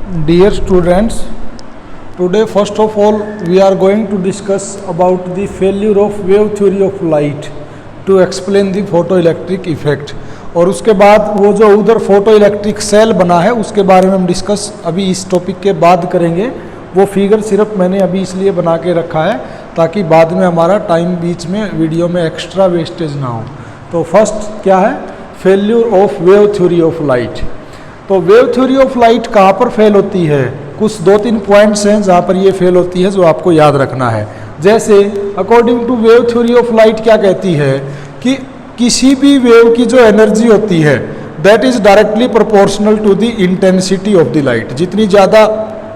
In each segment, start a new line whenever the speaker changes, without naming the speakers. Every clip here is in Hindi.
Dear students, today first of all we are going to discuss about the failure of wave theory of light to explain the photoelectric effect। और उसके बाद वो जो उधर फोटो इलेक्ट्रिक सेल बना है उसके बारे में हम डिस्कस अभी इस टॉपिक के बाद करेंगे। वो फिगर सिर्फ मैंने अभी इसलिए बना के रखा है ताकि बाद में हमारा टाइम बीच में वीडियो में एक्स्ट्रा वेस्टेज ना हो। तो फर्स्ट क्या है, failure of wave theory of light. तो वेव थ्योरी ऑफ लाइट कहाँ पर फेल होती है, कुछ 2-3 पॉइंट्स हैं जहाँ पर ये फेल होती है जो आपको याद रखना है। जैसे according to wave theory of light क्या कहती है कि किसी भी वेव की जो एनर्जी होती है that is directly proportional to the intensity of the light. जितनी ज़्यादा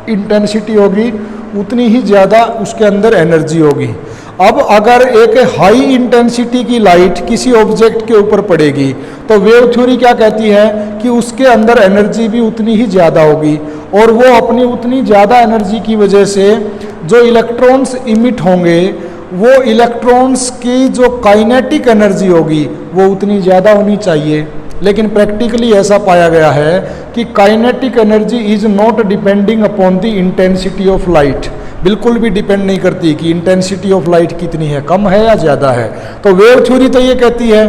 इंटेंसिटी होगी उतनी ही ज़्यादा उसके अंदर एनर्जी होगी। अब अगर एक हाई इंटेंसिटी की लाइट किसी ऑब्जेक्ट के ऊपर पड़ेगी तो वेव थ्योरी क्या कहती है कि उसके अंदर एनर्जी भी उतनी ही ज़्यादा होगी और वो अपनी उतनी ज़्यादा एनर्जी की वजह से जो इलेक्ट्रॉन्स इमिट होंगे वो इलेक्ट्रॉन्स की जो काइनेटिक एनर्जी होगी वो उतनी ज़्यादा होनी चाहिए। लेकिन प्रैक्टिकली ऐसा पाया गया है कि kinetic energy is not depending upon the intensity of light. बिल्कुल भी डिपेंड नहीं करती कि इंटेंसिटी ऑफ लाइट कितनी है, कम है या ज़्यादा है। तो वेव थ्योरी तो ये कहती है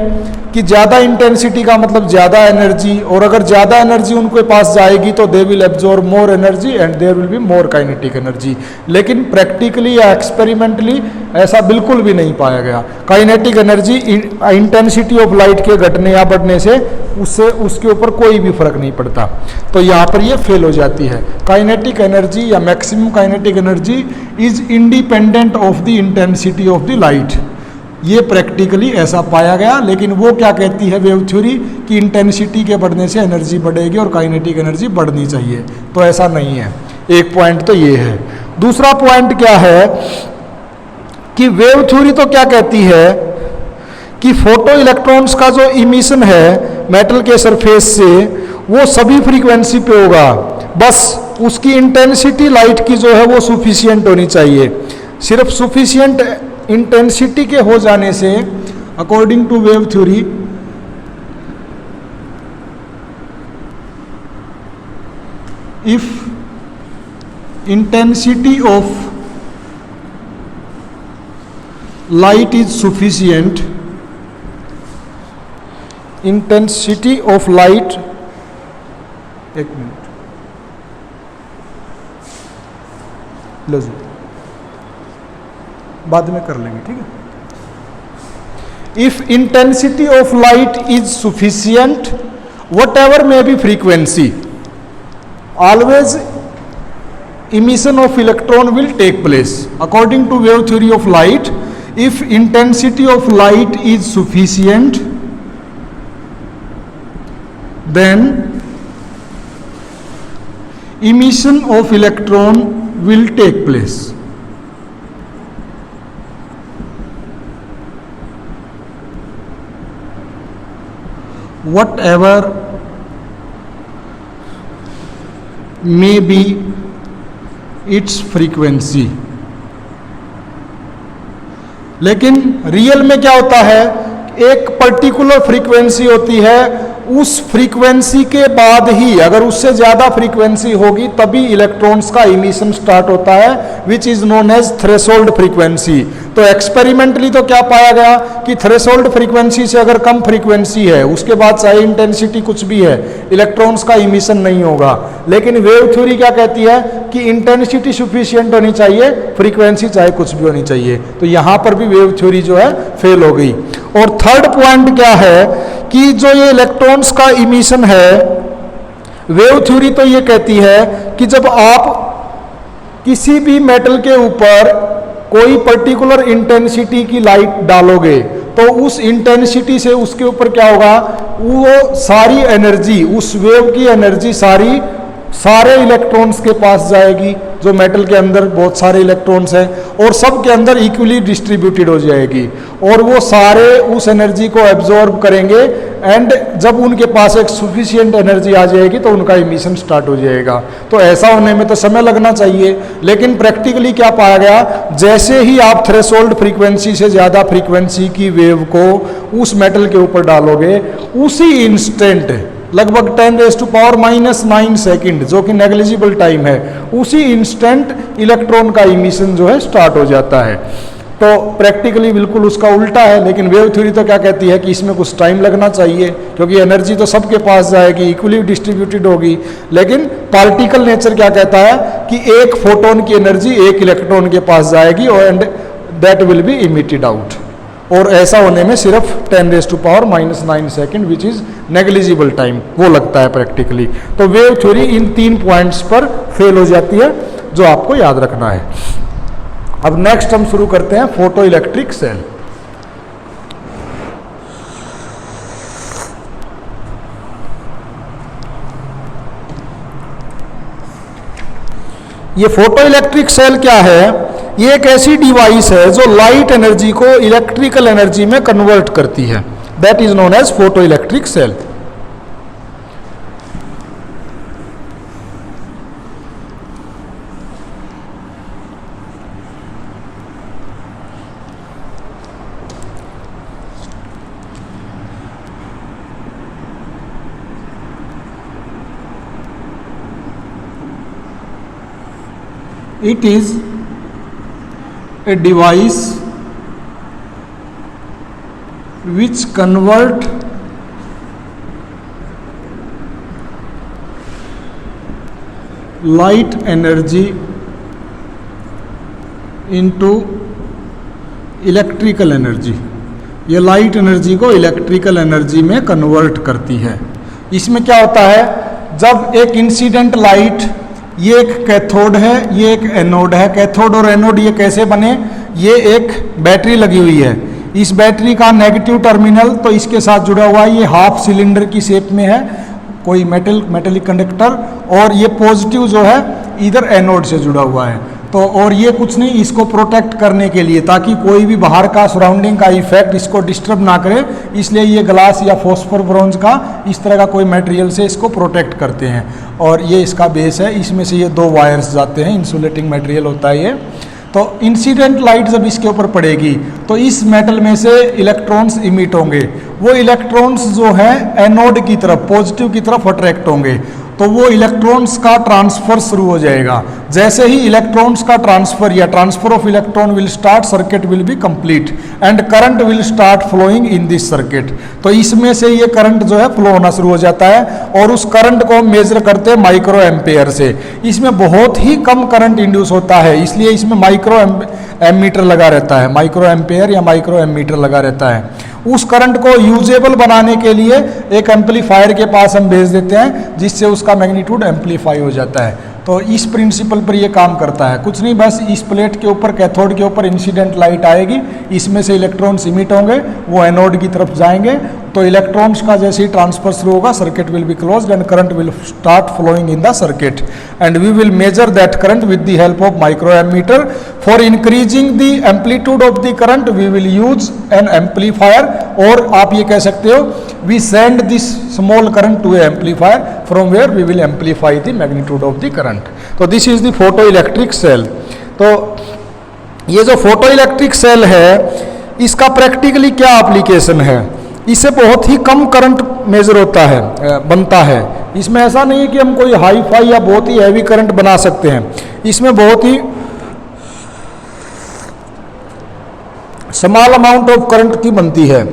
कि ज़्यादा इंटेंसिटी का मतलब ज़्यादा एनर्जी, और अगर ज़्यादा एनर्जी उनके पास जाएगी तो they will absorb more energy and there will be more kinetic energy. लेकिन प्रैक्टिकली या एक्सपेरिमेंटली ऐसा बिल्कुल भी नहीं पाया गया। Kinetic energy intensity of light के घटने या बढ़ने से उससे उसके ऊपर कोई भी फर्क नहीं पड़ता। तो यहाँ पर ये फेल हो जाती है। काइनेटिक एनर्जी या maximum kinetic energy is independent of the intensity of the light. ये प्रैक्टिकली ऐसा पाया गया। लेकिन वो क्या कहती है वेव थ्योरी कि इंटेंसिटी के बढ़ने से एनर्जी बढ़ेगी और काइनेटिक एनर्जी बढ़नी चाहिए। तो ऐसा नहीं है। एक पॉइंट तो ये है। दूसरा पॉइंट क्या है कि वेव थ्योरी तो क्या कहती है कि फोटो इलेक्ट्रॉन्स का जो इमिशन है मेटल के सरफेस से वो सभी फ्रीक्वेंसी पे होगा, बस उसकी इंटेंसिटी लाइट की जो है वो सुफिशियंट होनी चाहिए। सिर्फ सुफिशियंट इंटेंसिटी के हो जाने से according to wave theory if intensity of light is sufficient, intensity of light, एक मिनट लो जी, बाद में कर लेंगे, ठीक है। If intensity of light is sufficient, whatever may be frequency, always emission of electron will take place. According to wave theory of light, if intensity of light is sufficient, then emission of electron will take place. Whatever may be its frequency. लेकिन रियल में क्या होता है, एक पर्टिकुलर फ्रीक्वेंसी होती है, उस फ्रीक्वेंसी के बाद ही अगर उससे ज़्यादा फ्रीक्वेंसी होगी तभी इलेक्ट्रॉन्स का इमिशन स्टार्ट होता है, which is known as threshold frequency. तो एक्सपेरिमेंटली तो क्या पाया गया कि थ्रेशोल्ड फ्रीक्वेंसी से अगर कम फ्रीक्वेंसी है उसके बाद चाहे इंटेंसिटी कुछ भी है इलेक्ट्रॉन्स का इमिशन नहीं होगा। लेकिन वेव थ्योरी क्या कहती है कि इंटेंसिटी सफिशिएंट होनी चाहिए, फ्रीक्वेंसी चाहे कुछ भी होनी चाहिए। तो यहाँ पर भी वेव थ्योरी जो है फेल हो गई। और थर्ड पॉइंट क्या है कि जो ये इलेक्ट्रॉन्स का इमिशन है, वेव थ्योरी तो ये कहती है कि जब आप किसी भी मेटल के ऊपर कोई पर्टिकुलर इंटेंसिटी की लाइट डालोगे तो उस इंटेंसिटी से उसके ऊपर क्या होगा, वो सारी एनर्जी, उस वेव की एनर्जी सारे इलेक्ट्रॉन्स के पास जाएगी। जो मेटल के अंदर बहुत सारे इलेक्ट्रॉन्स हैं और सब के अंदर इक्वली डिस्ट्रीब्यूटेड हो जाएगी और वो सारे उस एनर्जी को एब्जॉर्ब करेंगे एंड जब उनके पास एक सफिशिएंट एनर्जी आ जाएगी तो उनका इमिशन स्टार्ट हो जाएगा। तो ऐसा होने में तो समय लगना चाहिए। लेकिन प्रैक्टिकली क्या पाया गया, जैसे ही आप थ्रेशोल्ड फ्रीक्वेंसी से ज़्यादा फ्रीक्वेंसी की वेव को उस मेटल के ऊपर डालोगे उसी इंस्टेंट लगभग 10⁻⁻⁹ सेकंड, जो कि नेग्लिजिबल टाइम है, उसी इंस्टेंट इलेक्ट्रॉन का इमिशन जो है स्टार्ट हो जाता है। तो प्रैक्टिकली बिल्कुल उसका उल्टा है, लेकिन वेव थ्योरी तो क्या कहती है कि इसमें कुछ टाइम लगना चाहिए, क्योंकि एनर्जी तो सबके पास जाएगी, इक्वली डिस्ट्रीब्यूटेड होगी। लेकिन पार्टिकल नेचर क्या कहता है कि एक फोटोन की एनर्जी एक इलेक्ट्रॉन के पास जाएगी और and that will be emitted out, और ऐसा होने में सिर्फ 10⁻⁹ second which is negligible time वो लगता है प्रैक्टिकली। तो वेव थ्योरी इन 3 पॉइंट्स पर फेल हो जाती है, जो आपको याद रखना है। अब नेक्स्ट हम शुरू करते हैं फोटो इलेक्ट्रिक सेल। ये फोटो इलेक्ट्रिक सेल क्या है? ये एक ऐसी डिवाइस है जो लाइट एनर्जी को इलेक्ट्रिकल एनर्जी में कन्वर्ट करती है, that is known as photo electric cell. It is a device which convert light energy into electrical energy. ये लाइट एनर्जी को इलेक्ट्रिकल एनर्जी में कन्वर्ट करती है। इसमें क्या होता है, जब एक इंसिडेंट लाइट, ये एक कैथोड है, ये एक एनोड है। कैथोड और एनोड ये कैसे बने? ये एक बैटरी लगी हुई है, इस बैटरी का नेगेटिव टर्मिनल तो इसके साथ जुड़ा हुआ है, ये हाफ सिलेंडर की शेप में है, कोई मेटेलिक कंडक्टर, और ये पॉजिटिव जो है इधर एनोड से जुड़ा हुआ है। तो और ये कुछ नहीं, इसको प्रोटेक्ट करने के लिए, ताकि कोई भी बाहर का सराउंडिंग का इफेक्ट इसको डिस्टर्ब ना करे, इसलिए ये ग्लास या फॉस्फर ब्रोंज का इस तरह का कोई मटेरियल से इसको प्रोटेक्ट करते हैं। और ये इसका बेस है, इसमें से ये 2 वायर्स जाते हैं, इंसुलेटिंग मटेरियल होता है ये। तो इंसिडेंट लाइट जब इसके ऊपर पड़ेगी तो इस मेटल में से इलेक्ट्रॉन्स इमिट होंगे। वो इलेक्ट्रॉन्स जो है एनोड की तरफ, पॉजिटिव की तरफ अट्रैक्ट होंगे, तो वो इलेक्ट्रॉन्स का ट्रांसफर शुरू हो जाएगा। जैसे ही इलेक्ट्रॉन्स का ट्रांसफर या transfer of electron will start, circuit will be complete and current will start flowing in this circuit. तो इसमें से ये करंट जो है फ्लो होना शुरू हो जाता है, और उस करंट को हम मेजर करते हैं माइक्रो एम्पेयर से। इसमें बहुत ही कम करंट इंड्यूस होता है, इसलिए इसमें माइक्रो एमीटर लगा रहता है, माइक्रो एम्पेयर या माइक्रो एमीटर लगा रहता है। उस करंट को यूजेबल बनाने के लिए एक एम्पलीफायर के पास हम भेज देते हैं, जिससे उसका मैग्नीट्यूड एम्पलीफाई हो जाता है। तो इस प्रिंसिपल पर ये काम करता है, कुछ नहीं, बस इस प्लेट के ऊपर, कैथोड के ऊपर इंसिडेंट लाइट आएगी, इसमें से इलेक्ट्रॉन्स इमिट होंगे, वो एनोड की तरफ जाएंगे, तो इलेक्ट्रॉन्स का जैसे ही ट्रांसफर शुरू होगा, circuit will be closed and current will start flowing in the circuit and we will measure that current with the help of micro ammeter. For increasing the amplitude of the current we will use an amplifier, और आप ये कह सकते हो we send this small current to a amplifier from where we will amplify the magnitude of the current. तो this is the photo electric cell. तो ये जो फोटो इलेक्ट्रिक सेल है, इसका प्रैक्टिकली क्या एप्लीकेशन है? इससे बहुत ही कम करंट मेजर होता है, बनता है। इसमें ऐसा नहीं है कि हम कोई हाई फाई या बहुत ही हैवी करंट बना सकते हैं, इसमें बहुत ही स्मॉल अमाउंट ऑफ करंट की बनती है।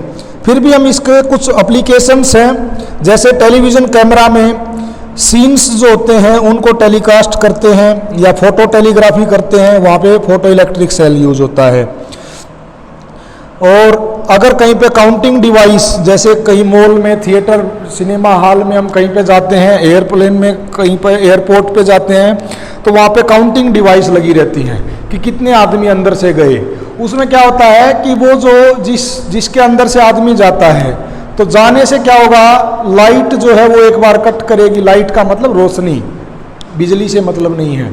फिर भी हम इसके कुछ एप्लीकेशंस हैं, जैसे टेलीविज़न कैमरा में सीन्स जो होते हैं उनको टेलीकास्ट करते हैं, या फोटो टेलीग्राफी करते हैं, वहाँ पे फोटो इलेक्ट्रिक सेल यूज होता है। और अगर कहीं पे काउंटिंग डिवाइस, जैसे कहीं मॉल में, थिएटर, सिनेमा हॉल में हम कहीं पे जाते हैं, एयरप्लेन में कहीं पे, एयरपोर्ट पे जाते हैं, तो वहाँ पे काउंटिंग डिवाइस लगी रहती है कि कितने आदमी अंदर से गए। उसमें क्या होता है कि वो जो जिसके अंदर से आदमी जाता है, तो जाने से क्या होगा, लाइट जो है वो एक बार कट करेगी। लाइट का मतलब रोशनी, बिजली से मतलब नहीं है।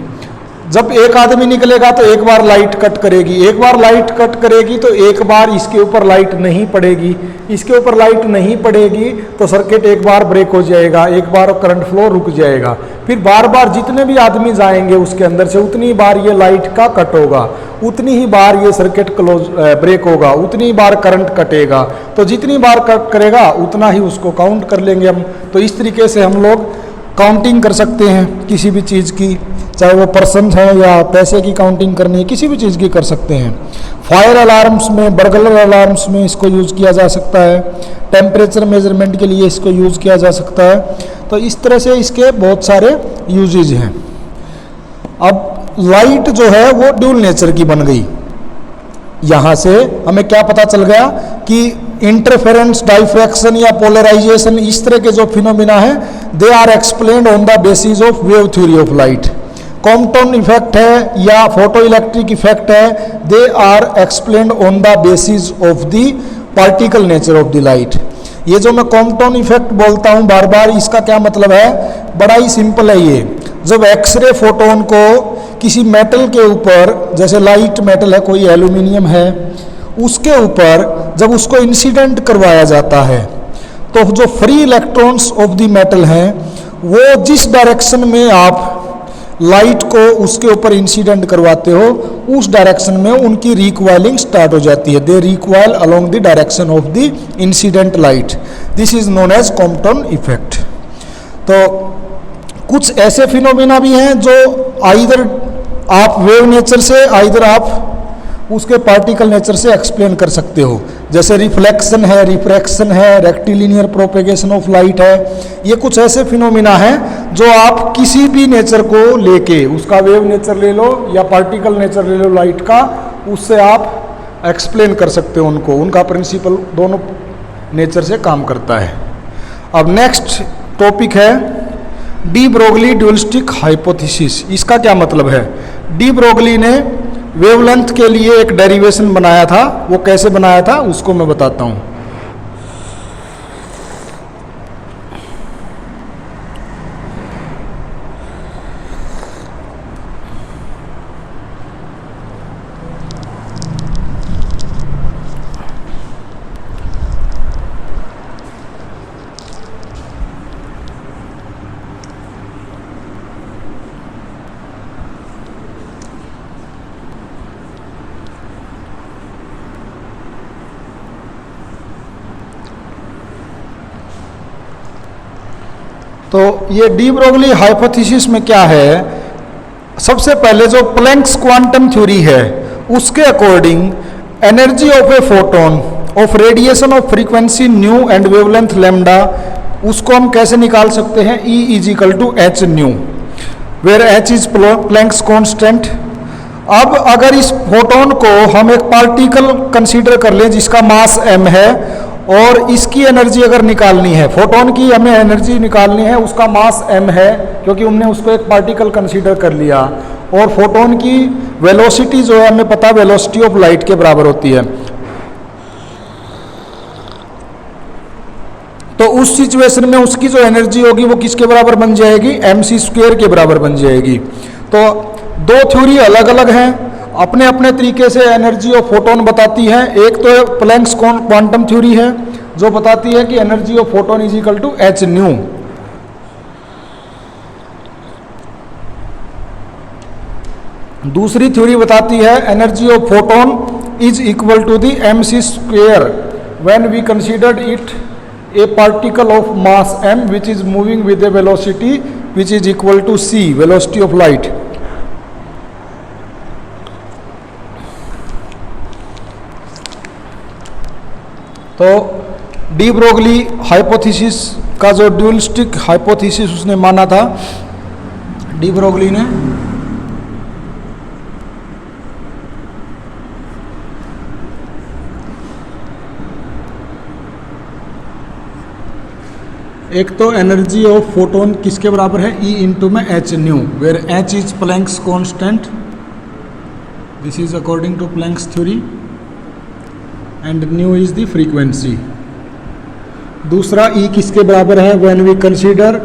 जब एक आदमी निकलेगा तो एक बार लाइट कट करेगी, एक बार लाइट कट करेगी तो एक बार इसके ऊपर लाइट नहीं पड़ेगी, इसके ऊपर लाइट नहीं पड़ेगी तो सर्किट एक बार ब्रेक हो जाएगा, एक बार करंट फ्लो रुक जाएगा, फिर बार बार जितने भी आदमी जाएंगे उसके अंदर से उतनी बार ये लाइट का कट होगा, उतनी ही बार ये सर्किट क्लोज ब्रेक होगा, उतनी ही बार करंट कटेगा। तो जितनी बार कट करेगा उतना ही उसको काउंट कर लेंगे हम। तो इस तरीके से हम लोग काउंटिंग कर सकते हैं किसी भी चीज़ की, चाहे वो पर्सन है या पैसे की काउंटिंग करनी है, किसी भी चीज़ की कर सकते हैं। फायर अलार्म्स में, बर्गलर अलार्म्स में इसको यूज़ किया जा सकता है, टेम्परेचर मेजरमेंट के लिए इसको यूज़ किया जा सकता है। तो इस तरह से इसके बहुत सारे यूजेज हैं। अब लाइट जो है वो ड्यूल नेचर की बन गई। यहाँ से हमें क्या पता चल गया कि इंटरफेरेंस, डाइफ्रैक्शन या पोलराइजेशन, इस तरह के जो फिनोमिना है they are explained on the basis of wave theory of light. Compton effect है या फोटो इलेक्ट्रिक इफेक्ट है, they are explained on the basis of the particle nature of the light. ये जो मैं कॉम्पटन इफेक्ट बोलता हूँ बार बार, इसका क्या मतलब है? बड़ा ही सिंपल है ये। जब एक्सरे फोटोन को किसी मेटल के ऊपर, जैसे लाइट मेटल है, कोई एल्यूमिनियम है, उसके ऊपर जब उसको इंसिडेंट करवाया जाता है तो जो free electrons of the metal हैं वो जिस डायरेक्शन में आप लाइट को उसके ऊपर इंसिडेंट करवाते हो उस डायरेक्शन में उनकी रिकॉइलिंग स्टार्ट हो जाती है। They recoil along the direction of the incident light. This is known as Compton effect. तो कुछ ऐसे फिनोमिना भी हैं जो आइदर आप वेव नेचर से, आइदर आप उसके पार्टिकल नेचर से एक्सप्लेन कर सकते हो। जैसे रिफ्लेक्शन है, रिफ्रैक्शन है, रेक्टिलिनियर प्रोपेगेशन ऑफ लाइट है। ये कुछ ऐसे फिनोमिना हैं जो आप किसी भी नेचर को लेके, उसका वेव नेचर ले लो या पार्टिकल नेचर ले लो लाइट का, उससे आप एक्सप्लेन कर सकते हो उनको। उनका प्रिंसिपल दोनों नेचर से काम करता है। अब नेक्स्ट टॉपिक है डी ब्रोगली ड्यूलिस्टिक हाइपोथेसिस। इसका क्या मतलब है? डी ब्रोगली ने वेवलेंथ के लिए एक डेरिवेशन बनाया था। वो कैसे बनाया था उसको मैं बताता हूँ। तो ये डी ब्रोगली हाइपोथेसिस में क्या है? सबसे पहले जो प्लैंक्स क्वांटम थ्योरी है उसके according energy of a photon of radiation of frequency nu and wavelength lambda, उसको हम कैसे निकाल सकते हैं? E is equal to h nu, where h is Planck's constant. अब अगर इस फोटोन को हम एक पार्टिकल कंसीडर कर लें जिसका मास m है और इसकी एनर्जी अगर निकालनी है, फोटोन की हमें एनर्जी निकालनी है, उसका मास m है क्योंकि हमने उसको एक पार्टिकल कंसीडर कर लिया, और फोटोन की वेलोसिटी जो है हमें पता वेलोसिटी ऑफ लाइट के बराबर होती है। तो उस सिचुएशन में उसकी जो एनर्जी होगी वो किसके बराबर बन जाएगी? mc² के बराबर बन जाएगी। तो दो थ्योरी अलग अलग हैं, अपने अपने तरीके से एनर्जी ऑफ फोटोन बताती है। एक तो प्लैंक्स क्वांटम थ्योरी है जो बताती है कि energy of photon is equal to h nu. दूसरी थ्योरी बताती है energy of photon is equal to the mc² when we considered it a particle of mass m which is moving with a velocity which is equal to c, velocity of light. तो डी ब्रोगली हाइपोथेसिस का जो ड्यूलिस्टिक हाइपोथेसिस उसने माना था, डी ब्रोगली ने, एक तो एनर्जी ऑफ फोटोन किसके बराबर है? E इंटू में h nu, where h is Planck's constant, this is according to Planck's theory, and nu is the frequency. दूसरा E किसके बराबर है? When we consider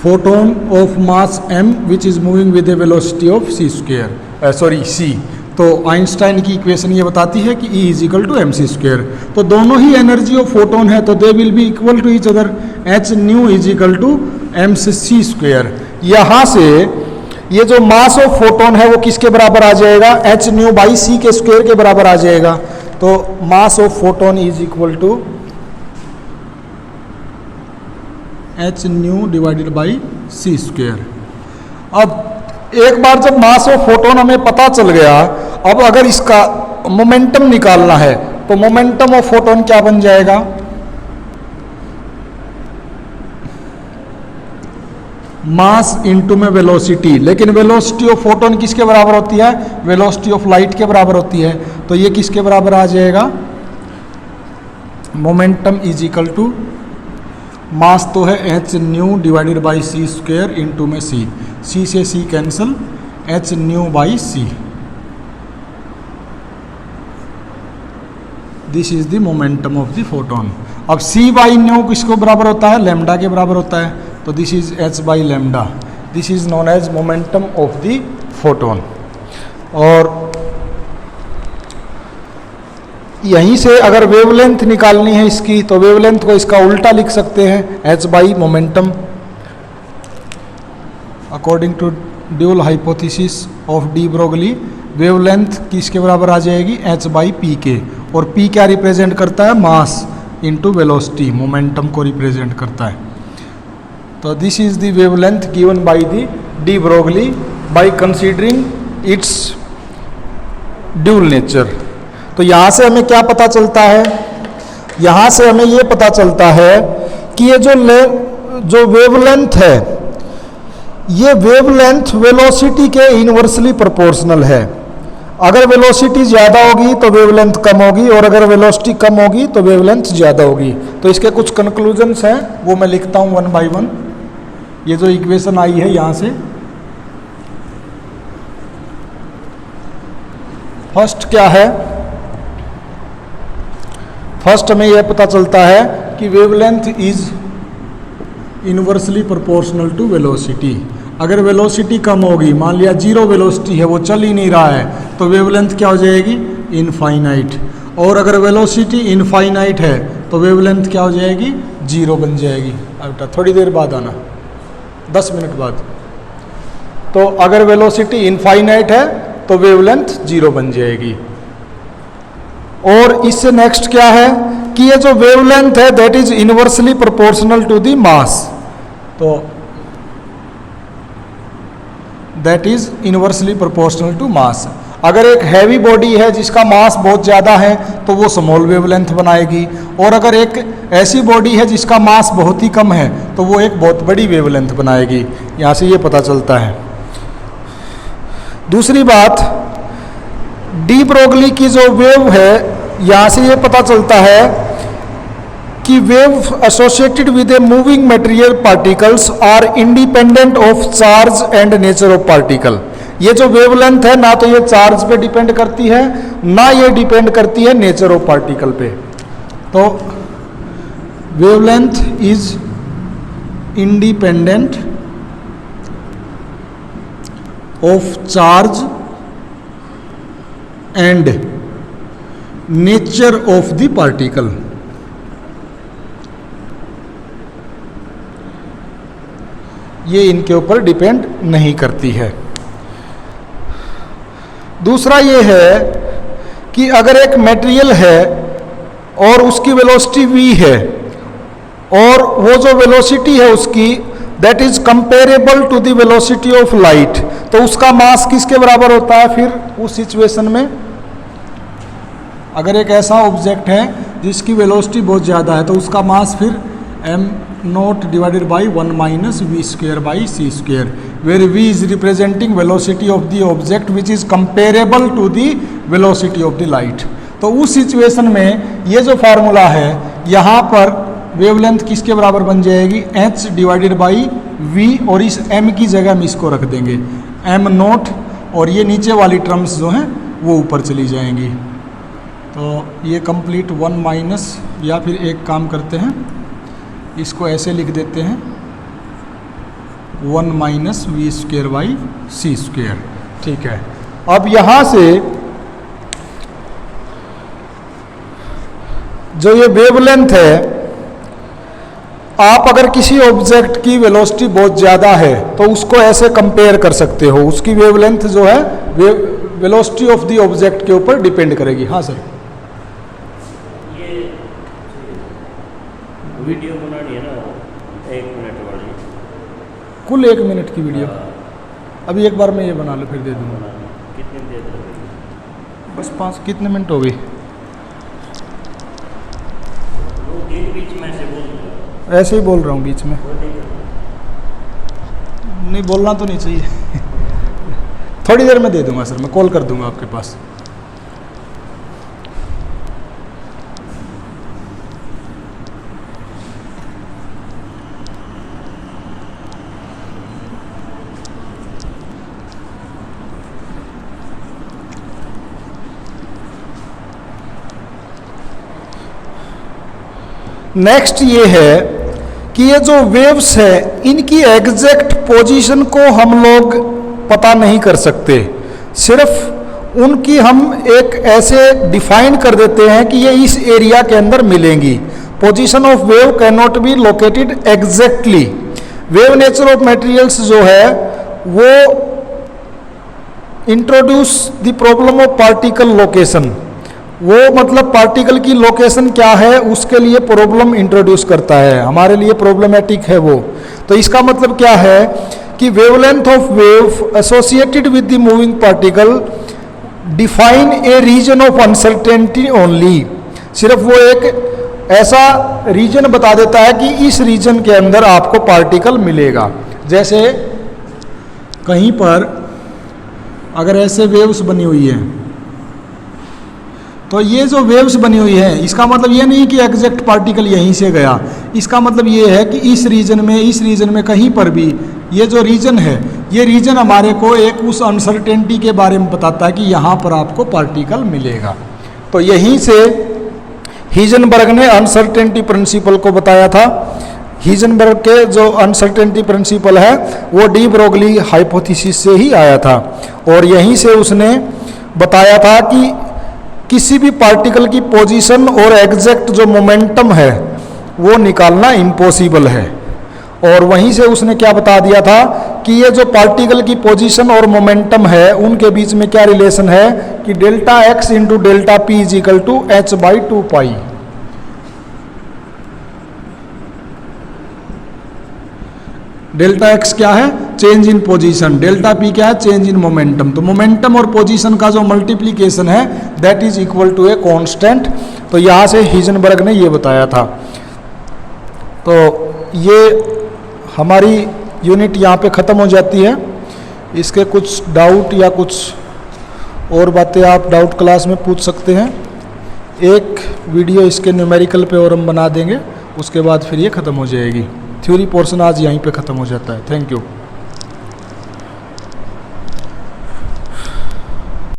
photon of mass m which is moving with a velocity of c square, sorry c। तो आइंस्टाइन की इक्वेशन ये बताती है कि E is equal to m c square. तो दोनों ही एनर्जी ऑफ फोटोन है तो they will be equal to each other, h nu is equal to m c square. यहाँ से ये जो मास ऑफ फोटोन है वो किसके बराबर आ जाएगा, एच न्यू बाई सी के स्क्वायर के बराबर आ जाएगा। तो mass of photon is equal to h nu divided by c square. अब एक बार जब मास ऑफ फोटोन हमें पता चल गया, अब अगर इसका मोमेंटम निकालना है तो मोमेंटम ऑफ फोटोन क्या बन जाएगा, मास इनटू में वेलोसिटी। लेकिन वेलोसिटी ऑफ फोटोन किसके बराबर होती है, वेलोसिटी ऑफ लाइट के बराबर होती है। तो ये किसके बराबर आ जाएगा, momentum is equal to mass तो है h nu divided by c square into में सी, सी से c cancel, h nu by c. This is the momentum of the photon. अब सी बाई न्यू किसको बराबर होता है, लेमडा के बराबर होता है। तो this is h by lambda, this is known as momentum of the photon. और यहीं से अगर वेवलेंथ निकालनी है इसकी तो वेवलेंथ को इसका उल्टा लिख सकते हैं, h by momentum. According to dual hypothesis of de Broglie, wavelength किसके बराबर आ जाएगी, एच बाई पी के। और पी क्या रिप्रेजेंट करता है, मास इनटू वेलोसिटी, मोमेंटम को रिप्रेजेंट करता है। तो this is the wavelength given by the de Broglie by considering its dual nature. तो यहाँ से हमें क्या पता चलता है, यहाँ से हमें ये पता चलता है कि ये जो वेवलेंथ है, ये वेवलेंथ वेलोसिटी के इनवर्सली प्रोपोर्शनल है। अगर वेलोसिटी ज़्यादा होगी तो वेवलेंथ कम होगी, और अगर वेलोसिटी कम होगी तो वेवलेंथ ज़्यादा होगी। तो इसके कुछ कंक्लूजन्स हैं, वो मैं लिखता हूँ वन बाय वन। ये जो इक्वेशन आई है यहाँ से, फर्स्ट क्या है, फर्स्ट हमें यह पता चलता है कि wavelength is inversely proportional to velocity. अगर वेलोसिटी कम होगी, मान लिया जीरो वेलोसिटी है, वो चल ही नहीं रहा है, तो वेवलेंथ क्या हो जाएगी, इनफाइनाइट। और अगर वेलोसिटी इनफाइनाइट है तो वेवलेंथ क्या हो जाएगी, जीरो बन जाएगी। बेटा थोड़ी देर बाद आना, 10 मिनट बाद। तो अगर वेलोसिटी इनफाइनाइट है तो वेवलेंथ जीरो बन जाएगी। और इससे नेक्स्ट क्या है कि ये जो वेवलेंथ है that is inversely proportional to the mass. तो that is inversely proportional to mass. अगर एक हैवी बॉडी है जिसका मास बहुत ज़्यादा है तो वो स्मॉल वेवलेंथ बनाएगी, और अगर एक ऐसी बॉडी है जिसका मास बहुत ही कम है तो वो एक बहुत बड़ी वेवलेंथ बनाएगी। यहाँ से ये पता चलता है। दूसरी बात, डी ब्रोगली की जो वेव है, यहाँ से ये पता चलता है कि wave associated with a moving material particles are independent of charge and nature of particle. ये जो वेवलेंथ है ना तो ये चार्ज पे डिपेंड करती है, ना ये डिपेंड करती है नेचर ऑफ पार्टिकल पे। तो wavelength is independent of charge and nature of the particle. ये इनके ऊपर डिपेंड नहीं करती है। दूसरा ये है कि अगर एक मटेरियल है और उसकी वेलोसिटी v है, और वो जो वेलोसिटी है उसकी that is comparable to the velocity of light, तो उसका मास किसके बराबर होता है फिर उस सिचुएशन में। अगर एक ऐसा ऑब्जेक्ट है जिसकी वेलोसिटी बहुत ज़्यादा है तो उसका मास फिर m0 divided by 1 minus v square by c square, where v is representing velocity of the object which is comparable to the velocity of the light. तो उस सिचुएशन में ये जो फार्मूला है यहाँ पर वेवलेंथ किसके बराबर बन जाएगी, h डिवाइडेड बाई v, और इस m की जगह हम इसको रख देंगे m0, और ये नीचे वाली टर्म्स जो हैं वो ऊपर चली जाएंगी। तो ये कंप्लीट 1 माइनस, या फिर एक काम करते हैं इसको ऐसे लिख देते हैं 1 minus v square by c square. ठीक है, अब यहाँ से जो ये वेवलेंथ है, आप अगर किसी ऑब्जेक्ट की वेलोसिटी बहुत ज़्यादा है तो उसको ऐसे कंपेयर कर सकते हो, उसकी वेवलेंथ जो है वेलोसिटी ऑफ द ऑब्जेक्ट के ऊपर डिपेंड करेगी। हाँ सर,
ये वीडियो बनानी है ना 1 मिनट वाली,
कुल 1 मिनट की वीडियो। अभी एक बार मैं ये बना लो फिर दे दूँगा।
कितनी देर लगेगी?
बस 5 कितने मिनट हो गई?
वो बीच में से बोल दो।
ऐसे ही बोल रहा हूँ बीच में, नहीं बोलना तो नहीं चाहिए। थोड़ी देर में दे दूंगा सर, मैं कॉल कर दूंगा आपके पास। नेक्स्ट ये है कि ये जो वेव्स है इनकी एग्जैक्ट पोजीशन को हम लोग पता नहीं कर सकते, सिर्फ उनकी हम एक ऐसे डिफाइन कर देते हैं कि ये इस एरिया के अंदर मिलेंगी। Position of wave can not be located exactly. Wave nature of materials जो है वो introduce the problem of particle location, वो मतलब पार्टिकल की लोकेशन क्या है उसके लिए प्रॉब्लम इंट्रोड्यूस करता है, हमारे लिए प्रॉब्लमेटिक है वो। तो इसका मतलब क्या है कि wavelength of wave associated with the moving particle define a region of uncertainty only. सिर्फ वो एक ऐसा रीजन बता देता है कि इस रीजन के अंदर आपको पार्टिकल मिलेगा। जैसे कहीं पर अगर ऐसे वेव्स बनी हुई है तो ये जो वेव्स बनी हुई है इसका मतलब ये नहीं कि एग्जैक्ट पार्टिकल यहीं से गया, इसका मतलब ये है कि इस रीजन में कहीं पर भी ये जो रीजन है ये रीजन हमारे को एक उस अनसर्टेनिटी के बारे में बताता है कि यहाँ पर आपको पार्टिकल मिलेगा। तो यहीं से हीजनबर्ग ने अनसर्टेनिटी प्रिंसिपल को बताया था। हीजनबर्ग के जो अनसर्टेनिटी प्रिंसिपल है वो डी ब्रोगली हाइपोथेसिस से ही आया था, और यहीं से उसने बताया था कि किसी भी पार्टिकल की पोजीशन और एग्जैक्ट जो मोमेंटम है वो निकालना इम्पॉसिबल है। और वहीं से उसने क्या बता दिया था कि ये जो पार्टिकल की पोजीशन और मोमेंटम है उनके बीच में क्या रिलेशन है कि delta x into delta p is equal to h by 2 pi. Delta x क्या है? Change in position. Delta p क्या है? Change in momentum. तो मोमेंटम और पोजीशन का जो मल्टीप्लीकेशन है that is equal to a constant. तो यहाँ से हीजनबर्ग ने ये बताया था। तो ये हमारी यूनिट यहाँ पे ख़त्म हो जाती है। इसके कुछ डाउट या कुछ और बातें आप डाउट क्लास में पूछ सकते हैं। एक वीडियो इसके न्यूमेरिकल पे और हम बना देंगे, उसके बाद फिर ये ख़त्म हो जाएगी। थ्योरी पोर्शन आज यहीं पे ख़त्म हो जाता है। Thank you.